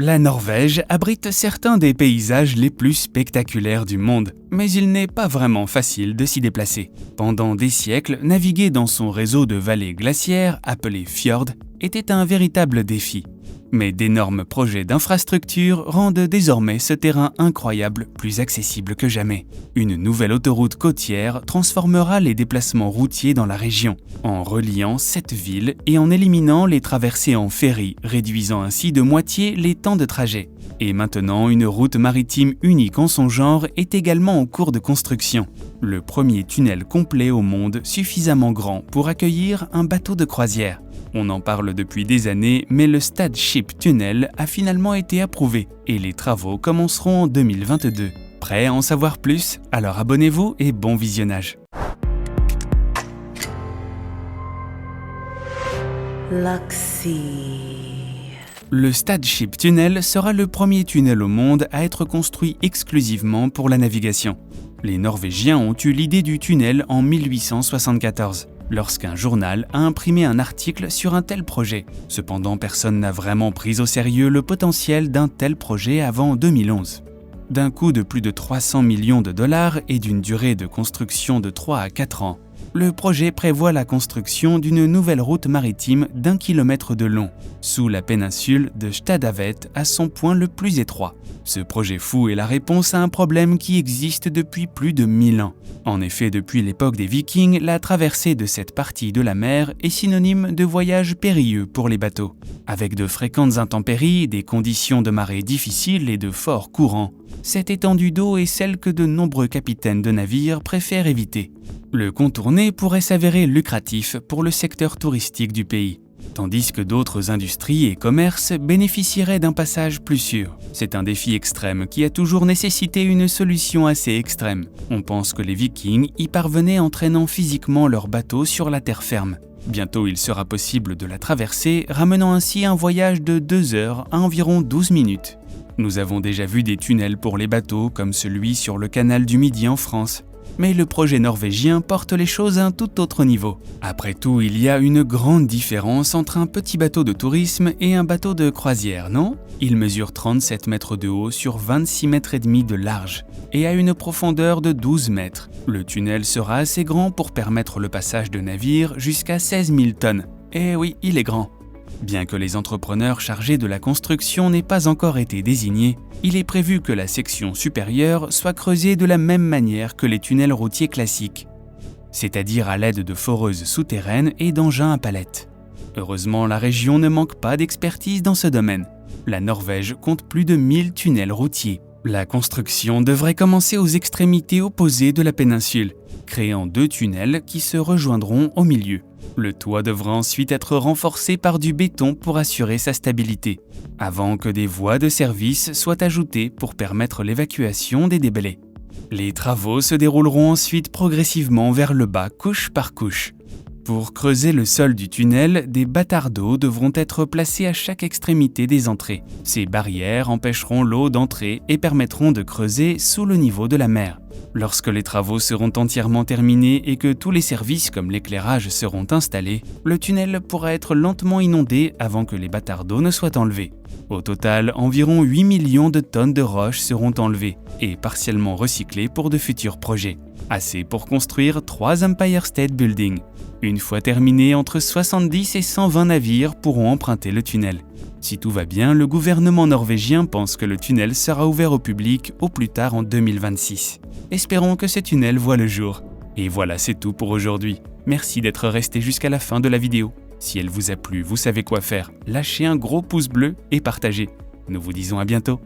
La Norvège abrite certains des paysages les plus spectaculaires du monde, mais il n'est pas vraiment facile de s'y déplacer. Pendant des siècles, naviguer dans son réseau de vallées glaciaires, appelé fjord, était un véritable défi. Mais d'énormes projets d'infrastructure rendent désormais ce terrain incroyable plus accessible que jamais. Une nouvelle autoroute côtière transformera les déplacements routiers dans la région, en reliant 7 villes et en éliminant les traversées en ferry, réduisant ainsi de moitié les temps de trajet. Et maintenant, une route maritime unique en son genre est également en cours de construction. Le premier tunnel complet au monde suffisamment grand pour accueillir un bateau de croisière. On en parle depuis des années, mais le Stad Ship Tunnel a finalement été approuvé et les travaux commenceront en 2022. Prêt à en savoir plus? Alors abonnez-vous et bon visionnage. Le Stad Ship Tunnel sera le premier tunnel au monde à être construit exclusivement pour la navigation. Les Norvégiens ont eu l'idée du tunnel en 1874. Lorsqu'un journal a imprimé un article sur un tel projet. Cependant, personne n'a vraiment pris au sérieux le potentiel d'un tel projet avant 2011. D'un coût de plus de 300 millions de dollars et d'une durée de construction de 3 à 4 ans, le projet prévoit la construction d'une nouvelle route maritime d'1 kilomètre de long, sous la péninsule de Stadavet à son point le plus étroit. Ce projet fou est la réponse à un problème qui existe depuis plus de 1000 ans. En effet, depuis l'époque des Vikings, la traversée de cette partie de la mer est synonyme de voyage périlleux pour les bateaux. Avec de fréquentes intempéries, des conditions de marée difficiles et de forts courants, cette étendue d'eau est celle que de nombreux capitaines de navires préfèrent éviter. Le contourner pourrait s'avérer lucratif pour le secteur touristique du pays, tandis que d'autres industries et commerces bénéficieraient d'un passage plus sûr. C'est un défi extrême qui a toujours nécessité une solution assez extrême. On pense que les Vikings y parvenaient en traînant physiquement leurs bateaux sur la terre ferme. Bientôt, il sera possible de la traverser, ramenant ainsi un voyage de 2 heures à environ 12 minutes. Nous avons déjà vu des tunnels pour les bateaux, comme celui sur le canal du Midi en France. Mais le projet norvégien porte les choses à un tout autre niveau. Après tout, il y a une grande différence entre un petit bateau de tourisme et un bateau de croisière, non? Il mesure 37 mètres de haut sur 26 mètres et demi de large et a une profondeur de 12 mètres. Le tunnel sera assez grand pour permettre le passage de navires jusqu'à 16 000 tonnes. Et oui, il est grand. Bien que les entrepreneurs chargés de la construction n'aient pas encore été désignés, il est prévu que la section supérieure soit creusée de la même manière que les tunnels routiers classiques, c'est-à-dire à l'aide de foreuses souterraines et d'engins à palettes. Heureusement, la région ne manque pas d'expertise dans ce domaine. La Norvège compte plus de 1000 tunnels routiers. La construction devrait commencer aux extrémités opposées de la péninsule, créant 2 tunnels qui se rejoindront au milieu. Le toit devra ensuite être renforcé par du béton pour assurer sa stabilité, avant que des voies de service soient ajoutées pour permettre l'évacuation des déblais. Les travaux se dérouleront ensuite progressivement vers le bas, couche par couche. Pour creuser le sol du tunnel, des bâtards d'eau devront être placés à chaque extrémité des entrées. Ces barrières empêcheront l'eau d'entrer et permettront de creuser sous le niveau de la mer. Lorsque les travaux seront entièrement terminés et que tous les services comme l'éclairage seront installés, le tunnel pourra être lentement inondé avant que les bâtards d'eau ne soient enlevés. Au total, environ 8 millions de tonnes de roches seront enlevées et partiellement recyclées pour de futurs projets. Assez pour construire 3 Empire State Building. Une fois terminé, entre 70 et 120 navires pourront emprunter le tunnel. Si tout va bien, le gouvernement norvégien pense que le tunnel sera ouvert au public au plus tard en 2026. Espérons que ce tunnel voit le jour. Et voilà, c'est tout pour aujourd'hui. Merci d'être resté jusqu'à la fin de la vidéo. Si elle vous a plu, vous savez quoi faire. Lâchez un gros pouce bleu et partagez. Nous vous disons à bientôt.